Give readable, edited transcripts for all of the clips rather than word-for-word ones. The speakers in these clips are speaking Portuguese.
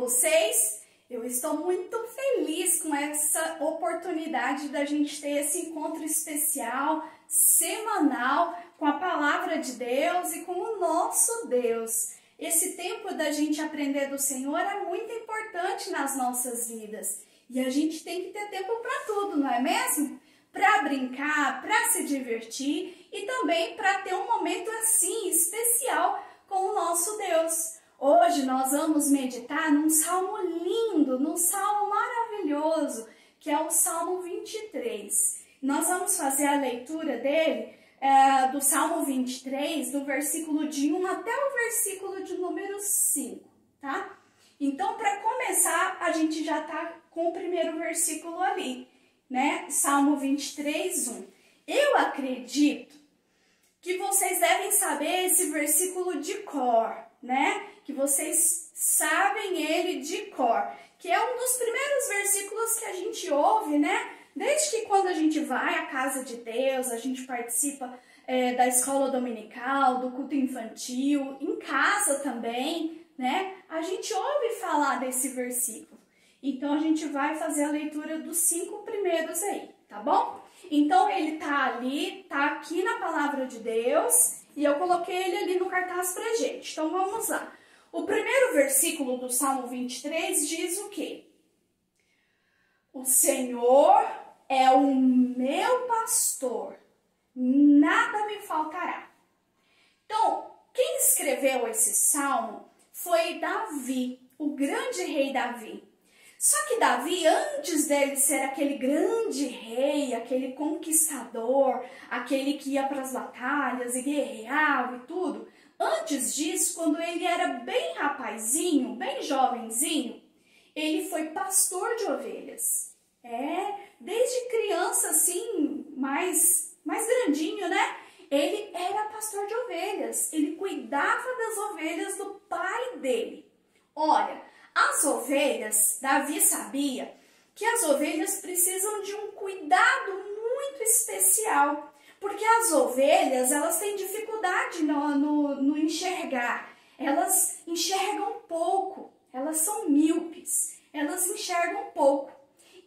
vocês? Eu estou muito feliz com essa oportunidade da gente ter esse encontro especial, semanal, com a Palavra de Deus e com o nosso Deus. Esse tempo da gente aprender do Senhor é muito importante nas nossas vidas. E a gente tem que ter tempo para tudo, não é mesmo? Para brincar, para se divertir e também para ter um momento assim especial com o nosso Deus. Hoje nós vamos meditar num salmo lindo, num salmo maravilhoso, que é o Salmo 23. Nós vamos fazer a leitura dele, do Salmo 23, do versículo de 1 até o versículo de número 5, tá? Então, para começar, a gente já tá com o primeiro versículo ali, né? Salmo 23, 1. Eu acredito que vocês devem saber esse versículo de cor, né? Que vocês sabem ele de cor, que é um dos primeiros versículos que a gente ouve, né? Desde que quando a gente vai à casa de Deus, a gente participa da escola dominical, do culto infantil, em casa também, né? A gente ouve falar desse versículo. Então, a gente vai fazer a leitura dos 5 primeiros aí, tá bom? Então, ele tá ali, tá aqui na Palavra de Deus, e eu coloquei ele ali no cartaz pra gente. Então, vamos lá. O primeiro versículo do Salmo 23 diz o quê? O Senhor é o meu pastor, nada me faltará. Então, quem escreveu esse salmo foi Davi, o grande rei Davi. Só que Davi, antes dele ser aquele grande rei, aquele conquistador, aquele que ia para as batalhas e guerreava e tudo, antes disso, quando ele era bem rapazinho, bem jovenzinho, ele foi pastor de ovelhas. Desde criança, assim, mais grandinho, né? Ele era pastor de ovelhas, ele cuidava das ovelhas do pai dele. Olha, as ovelhas, Davi sabia que as ovelhas precisam de um cuidado muito especial, porque as ovelhas, elas têm dificuldade no enxergar, elas enxergam pouco, elas são míopes, elas enxergam pouco.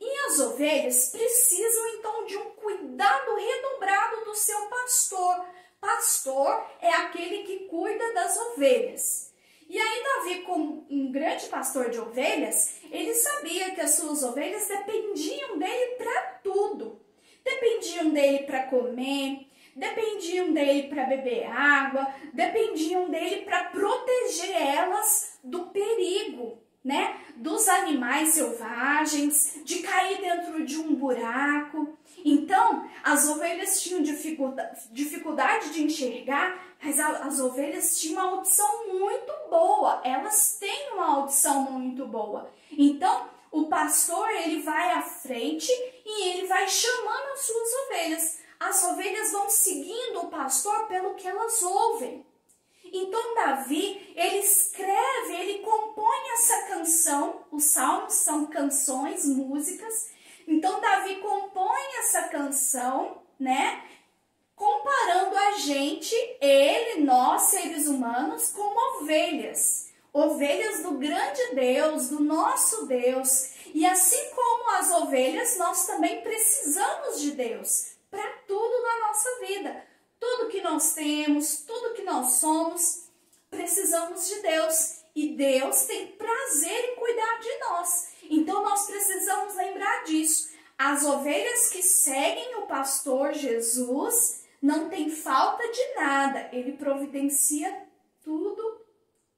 E as ovelhas precisam então de um cuidado redobrado do seu pastor. Pastor é aquele que cuida das ovelhas. E aí Davi, como um grande pastor de ovelhas, ele sabia que as suas ovelhas dependiam dele para tudo. Dependiam dele para comer, dependiam dele para beber água, dependiam dele para proteger elas do perigo, né? Dos animais selvagens, de cair dentro de um buraco. Então, as ovelhas tinham dificuldade de enxergar, mas as ovelhas tinham uma audição muito boa. Elas têm uma audição muito boa. Então, o pastor, ele vai à frente e ele vai chamando as suas ovelhas. As ovelhas vão seguindo o pastor pelo que elas ouvem. Então, Davi, ele escreve, ele compõe essa canção. Os salmos são canções, músicas. Então, Davi compõe essa canção, né? Comparando a gente, ele, nós, seres humanos, como ovelhas. Ovelhas do grande Deus, do nosso Deus. E assim como as ovelhas, nós também precisamos de Deus para tudo na nossa vida. Tudo que nós temos, tudo que nós somos, precisamos de Deus. E Deus tem prazer em cuidar de nós. Então, nós precisamos lembrar disso. As ovelhas que seguem o pastor Jesus não tem falta de nada. Ele providencia tudo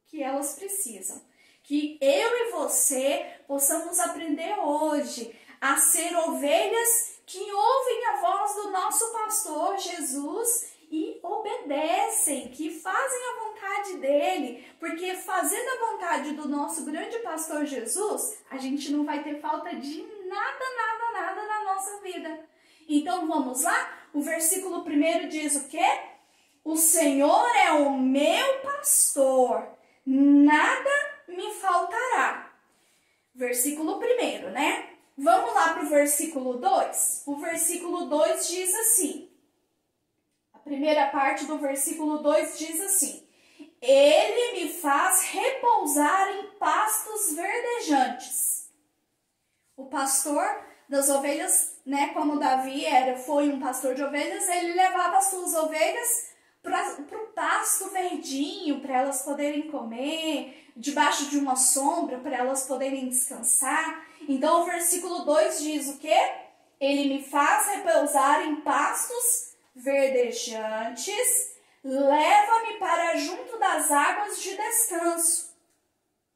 que elas precisam. Que eu e você possamos aprender hoje a ser ovelhas que ouvem a voz do nosso pastor Jesus e obedecem, que fazem a vontade dele, porque fazendo a vontade do nosso grande pastor Jesus, a gente não vai ter falta de nada na nossa vida. Então vamos lá? O versículo 1 diz o quê? O Senhor é o meu pastor, nada me faltará. Versículo 1, né? Vamos lá para o versículo 2? O versículo 2 diz assim, a primeira parte do versículo 2 diz assim: Ele me faz repousar em pastos verdejantes pastor das ovelhas, né, como Davi foi um pastor de ovelhas, ele levava as suas ovelhas para o pasto verdinho, para elas poderem comer, debaixo de uma sombra, para elas poderem descansar. Então o versículo 2 diz o quê? Ele me faz repousar em pastos verdejantes, leva-me para junto das águas de descanso.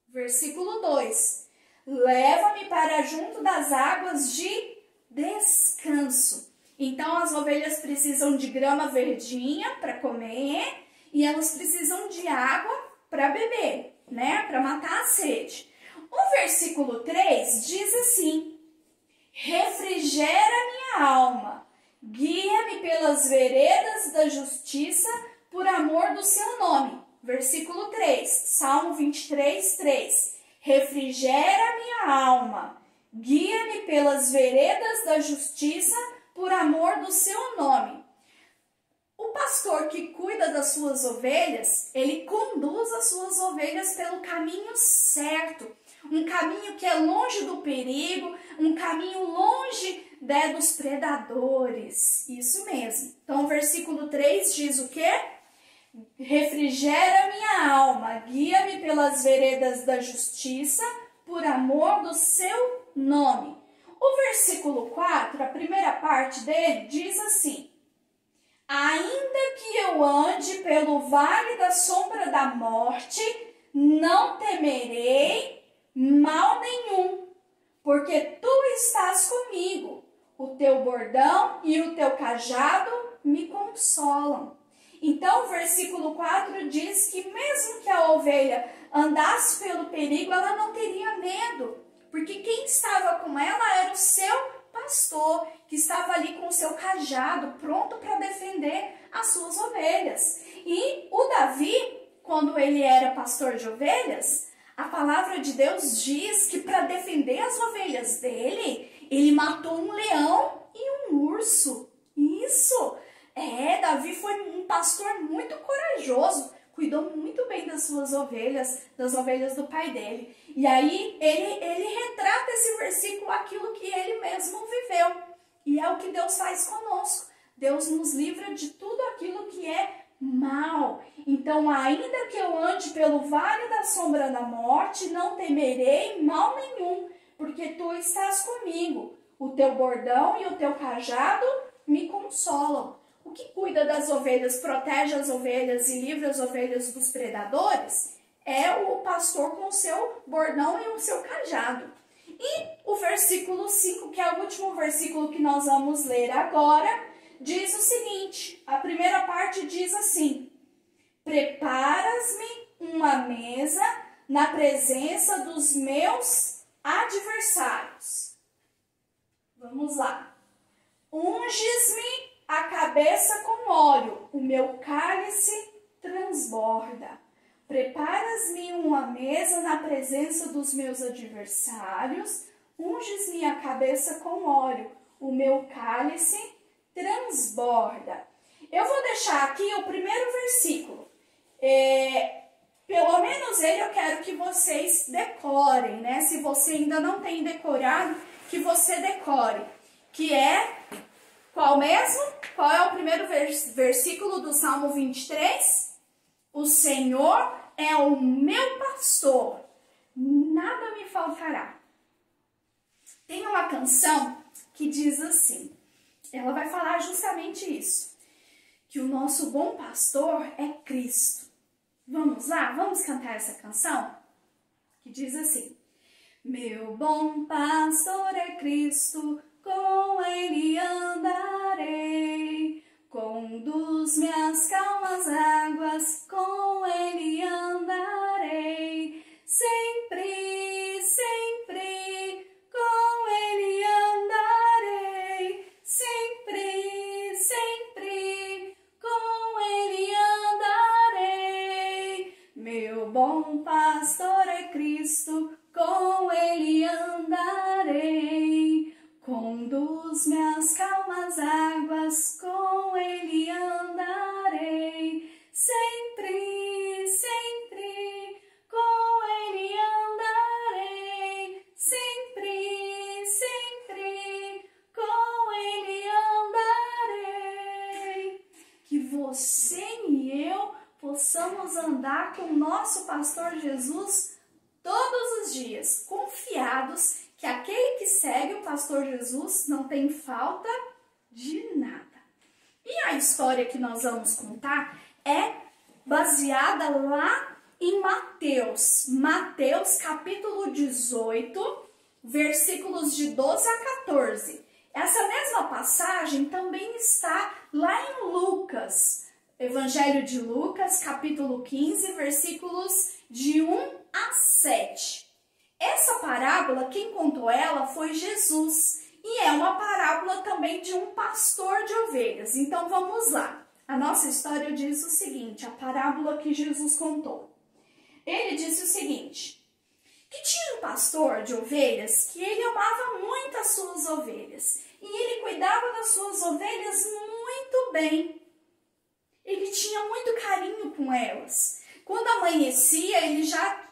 Versículo 2. Leva-me para junto das águas de descanso. Então, as ovelhas precisam de grama verdinha para comer e elas precisam de água para beber, né? Para matar a sede. O versículo 3 diz assim: refrigera minha alma, guia-me pelas veredas da justiça por amor do seu nome. Versículo 3, Salmo 23, 3. Refrigera minha alma, guia-me pelas veredas da justiça por amor do seu nome. O pastor que cuida das suas ovelhas, ele conduz as suas ovelhas pelo caminho certo. Um caminho que é longe do perigo, um caminho longe dos predadores. Isso mesmo. Então, o versículo 3 diz o quê? Refrigera minha alma, guia-me pelas veredas da justiça, por amor do seu nome. O versículo 4, a primeira parte dele, diz assim: ainda que eu ande pelo vale da sombra da morte, não temerei mal nenhum, porque tu estás comigo. O teu bordão e o teu cajado me consolam. Então, o versículo 4 diz que mesmo que a ovelha andasse pelo perigo, ela não teria medo, porque quem estava com ela era o seu pastor, que estava ali com o seu cajado, pronto para defender as suas ovelhas. E o Davi, quando ele era pastor de ovelhas, a palavra de Deus diz que para defender as ovelhas dele, ele matou um leão e um urso. Isso! Davi foi um pastor muito corajoso, cuidou muito bem das suas ovelhas, das ovelhas do pai dele. E aí ele retrata esse versículo aquilo que ele mesmo viveu. E é o que Deus faz conosco. Deus nos livra de tudo aquilo que é mal. Então, ainda que eu ande pelo vale da sombra da morte, não temerei mal nenhum, porque tu estás comigo. O teu bordão e o teu cajado me consolam. O que cuida das ovelhas, protege as ovelhas e livra as ovelhas dos predadores é o pastor com o seu bordão e o seu cajado. E o versículo 5, que é o último versículo que nós vamos ler agora, diz o seguinte, a primeira parte diz assim: preparas-me uma mesa na presença dos meus adversários. Vamos lá. Unges-me a cabeça com óleo, o meu cálice transborda. Preparas-me uma mesa na presença dos meus adversários, unges-me a cabeça com óleo, o meu cálice transborda. Eu vou deixar aqui o primeiro versículo. Pelo menos ele eu quero que vocês decorem, né? Se você ainda não tem decorado, que você decore. Que é, qual mesmo? Qual é o primeiro versículo do Salmo 23? O Senhor é o meu pastor, nada me faltará. Tem uma canção que diz assim, ela vai falar justamente isso, que o nosso bom pastor é Cristo. Vamos lá? Vamos cantar essa canção? Que diz assim: meu bom pastor é Cristo, com ele andarei, conduz-me às calmas águas, com ele andarei, sempre, sempre, com ele andarei, sempre, sempre, com ele andarei. Meu bom pastor é Cristo, com ele andarei, conduz-me às calmas águas, com ele andarei, sempre, andar com o nosso pastor Jesus todos os dias, confiados que aquele que segue o pastor Jesus não tem falta de nada. E a história que nós vamos contar é baseada lá em Mateus capítulo 18, versículos de 12 a 14. Essa mesma passagem também está lá em Lucas, Evangelho de Lucas, capítulo 15, versículos de 1 a 7. Essa parábola, quem contou ela foi Jesus, e é uma parábola também de um pastor de ovelhas. Então vamos lá. A nossa história diz o seguinte, a parábola que Jesus contou. Ele disse o seguinte, que tinha um pastor de ovelhas que ele amava muito as suas ovelhas, e ele cuidava das suas ovelhas muito bem. Ele tinha muito carinho com elas. Quando amanhecia, ele já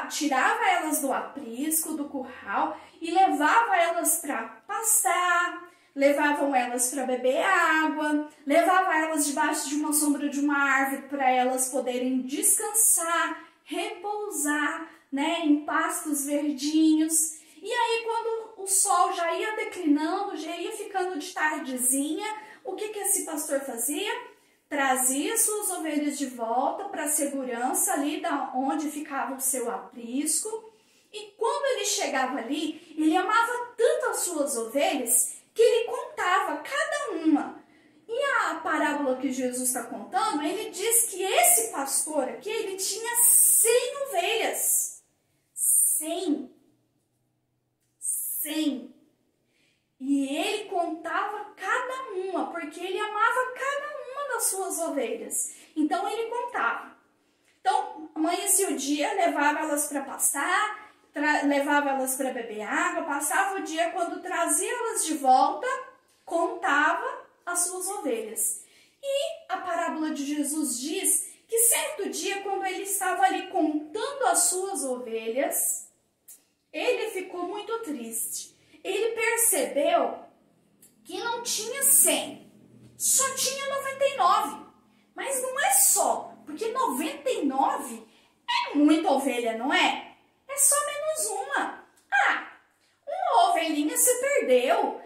tirava elas do aprisco, do curral, e levava elas para pastar, levavam elas para beber água, levava elas debaixo de uma sombra de uma árvore para elas poderem descansar, repousar, né, em pastos verdinhos. E aí, quando o sol já ia declinando, já ia ficando de tardezinha, o que esse pastor fazia? Trazia suas ovelhas de volta para a segurança ali da onde ficava o seu aprisco. E quando ele chegava ali, ele amava tanto as suas ovelhas que ele contava cada uma. E a parábola que Jesus está contando, ele diz que esse pastor aqui, ele tinha 100 ovelhas. 100. E ele contava cada uma, porque ele amava cada uma das suas ovelhas. Então ele contava. Então, amanhecia o dia, levava elas para pastar, levava elas para beber água, passava o dia, quando trazia elas de volta, contava as suas ovelhas. E a parábola de Jesus diz que certo dia, quando ele estava ali contando as suas ovelhas, ele ficou muito triste. Ele percebeu que não tinha 100, só tinha 99. Mas não é só, porque 99 é muita ovelha, não é? É só menos uma. Uma ovelhinha se perdeu.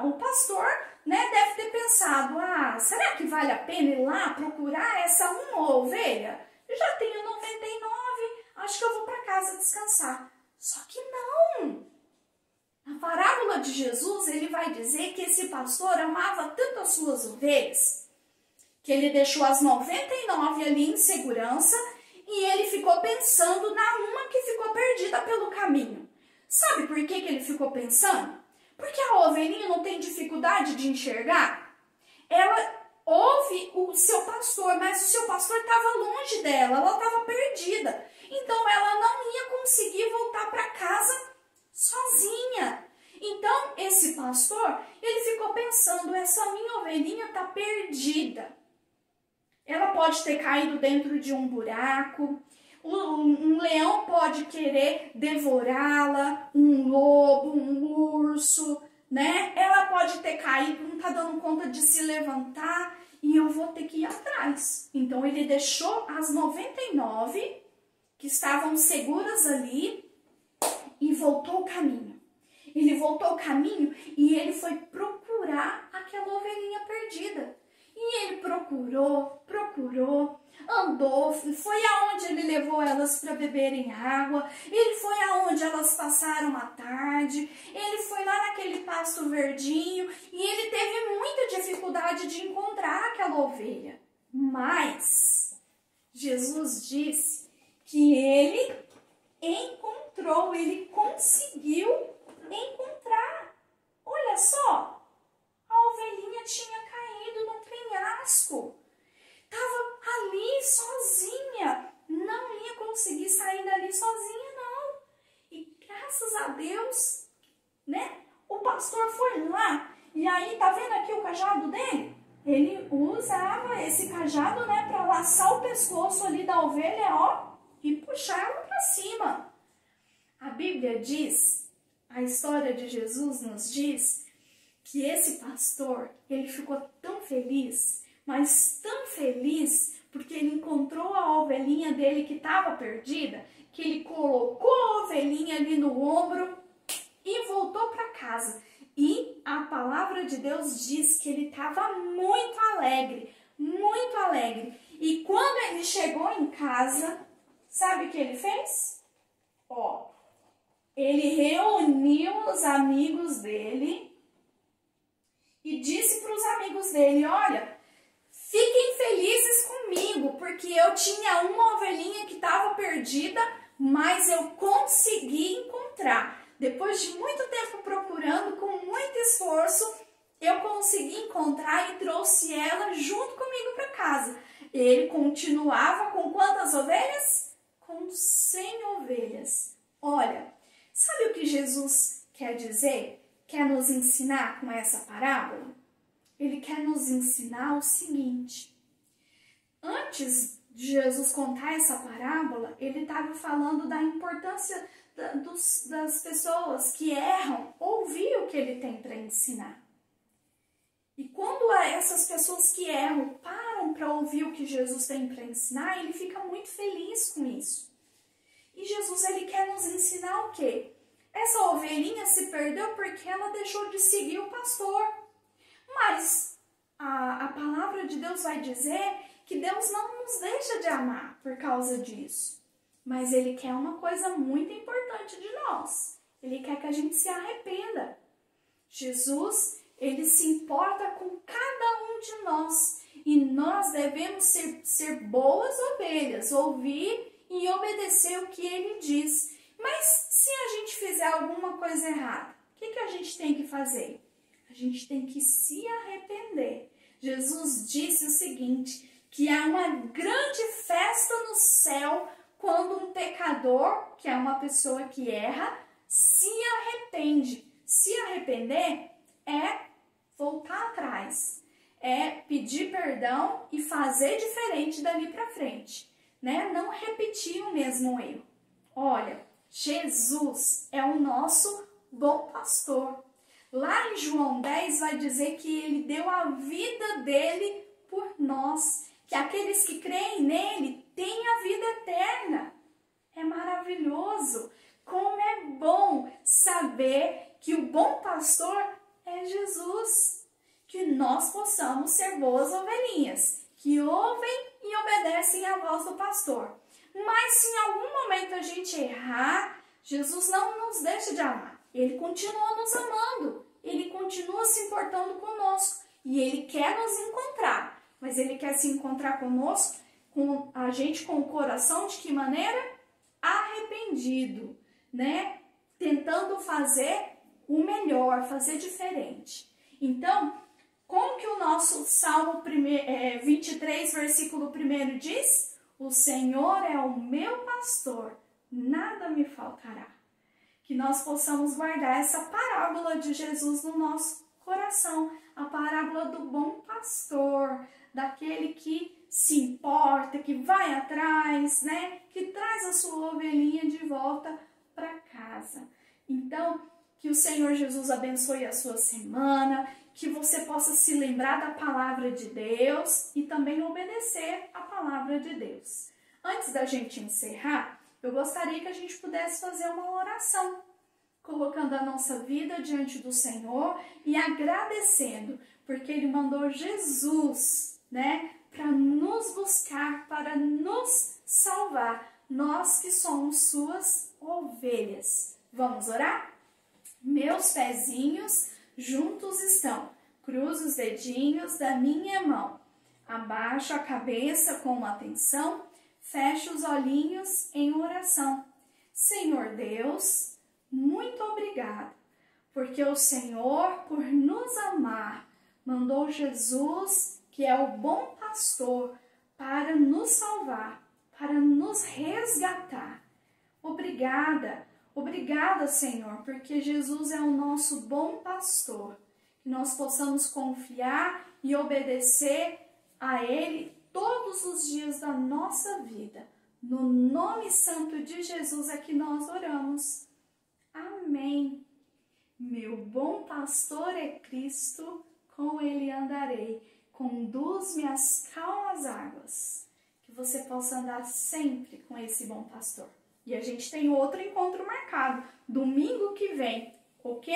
O pastor, né, deve ter pensado, será que vale a pena ir lá procurar essa uma ovelha? Eu já tenho 99, acho que eu vou para casa descansar. Só que não. Na parábola de Jesus, ele vai dizer que esse pastor amava tanto as suas ovelhas, que ele deixou as 99 ali em segurança e ele ficou pensando na uma que ficou perdida pelo caminho. Sabe por que ele ficou pensando? Porque a ovelhinha não tem dificuldade de enxergar. Ela ouve o seu pastor, mas o seu pastor estava longe dela, ela estava perdida. Então ela não ia conseguir voltar para casa sozinha. Então esse pastor, ele ficou pensando, essa minha ovelhinha está perdida. Ela pode ter caído dentro de um buraco, um leão pode querer devorá-la, um lobo, um urso, né? Ela pode ter caído, não está dando conta de se levantar e eu vou ter que ir atrás. Então ele deixou as 99 que estavam seguras ali e voltou o caminho. Ele voltou o caminho e ele foi procurar aquela ovelhinha perdida. E ele procurou, andou, foi aonde ele levou elas para beberem água, ele foi aonde elas passaram a tarde, ele foi lá naquele pasto verdinho e ele teve muita dificuldade de encontrar aquela ovelha. Mas Jesus disse que ele encontrou, ele conseguiu encontrar. Olha só, a ovelhinha tinha caído num penhasco. Estava ali sozinha, não ia conseguir sair dali sozinha, não. E graças a Deus, né, o pastor foi lá, e aí, tá vendo aqui o cajado dele? Ele usava esse cajado, né, para laçar o pescoço ali da ovelha, ó, e puxar ela para cima. A Bíblia diz, a história de Jesus nos diz, que esse pastor, ele ficou tão feliz, mas tão feliz, porque ele encontrou a ovelhinha dele que estava perdida, que ele colocou a ovelhinha ali no ombro e voltou para casa. E a palavra de Deus diz que ele estava muito alegre, muito alegre. E quando ele chegou em casa, sabe o que ele fez? Ele reuniu os amigos dele e disse para os amigos dele: olha, fiquem felizes comigo, porque eu tinha uma ovelhinha que estava perdida, mas eu consegui encontrar. Depois de muito tempo procurando, com muito esforço, eu consegui encontrar e trouxe ela junto comigo para casa. Ele continuava com quantas ovelhas? Com 100 ovelhas. Olha, sabe o que Jesus quer dizer? Quer nos ensinar com essa parábola? Ele quer nos ensinar o seguinte: antes de Jesus contar essa parábola, ele estava falando da importância das pessoas que erram ouvir o que ele tem para ensinar. E quando essas pessoas que erram param para ouvir o que Jesus tem para ensinar, ele fica muito feliz com isso. E Jesus, ele quer nos ensinar o quê? Essa ovelhinha se perdeu porque ela deixou de seguir o pastor. Mas a palavra de Deus vai dizer que Deus não nos deixa de amar por causa disso. Mas ele quer uma coisa muito importante de nós. Ele quer que a gente se arrependa. Jesus, ele se importa com cada um de nós. E nós devemos ser boas ovelhas, ouvir e obedecer o que ele diz. Mas se a gente fizer alguma coisa errada, o que a gente tem que fazer? A gente tem que se arrepender. Jesus disse o seguinte, que há uma grande festa no céu quando um pecador, que é uma pessoa que erra, se arrepende. Se arrepender é voltar atrás, é pedir perdão e fazer diferente dali para frente, né? Não repetir o mesmo erro. Olha, Jesus é o nosso bom pastor. Lá em João 10 vai dizer que ele deu a vida dele por nós, que aqueles que creem nele têm a vida eterna. É maravilhoso. Como é bom saber que o bom pastor é Jesus. Que nós possamos ser boas ovelhinhas, que ouvem e obedecem à voz do pastor. Mas se em algum momento a gente errar, Jesus não nos deixa de amar. Ele continua nos amando, ele continua se importando conosco e ele quer nos encontrar. Mas ele quer se encontrar conosco, com a gente com o coração de que maneira? Arrependido, né? Tentando fazer o melhor, fazer diferente. Então, como que o nosso Salmo 23, versículo 1 diz? O Senhor é o meu pastor, nada me faltará. Que nós possamos guardar essa parábola de Jesus no nosso coração, a parábola do bom pastor, daquele que se importa, que vai atrás, né? Que traz a sua ovelhinha de volta para casa. Então, que o Senhor Jesus abençoe a sua semana, que você possa se lembrar da palavra de Deus e também obedecer a palavra de Deus. Antes da gente encerrar, eu gostaria que a gente pudesse fazer uma oração, colocando a nossa vida diante do Senhor e agradecendo, porque Ele mandou Jesus, né, para nos buscar, para nos salvar, nós que somos suas ovelhas. Vamos orar? Meus pezinhos juntos estão, cruzo os dedinhos da minha mão, abaixo a cabeça com atenção, fecho os olhinhos em oração. Senhor Deus, muito obrigado, porque o Senhor, por nos amar, mandou Jesus, que é o bom pastor, para nos salvar, para nos resgatar. Obrigada, obrigada, Senhor, porque Jesus é o nosso bom pastor. Que nós possamos confiar e obedecer a Ele todos os dias da nossa vida. No nome santo de Jesus é que nós oramos. Amém. Meu bom pastor é Cristo, com Ele andarei. Conduz-me às calmas águas. você possa andar sempre com esse bom pastor. E a gente tem outro encontro marcado, domingo que vem, ok?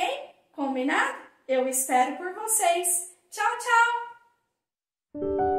Combinado? Eu espero por vocês. Tchau, tchau!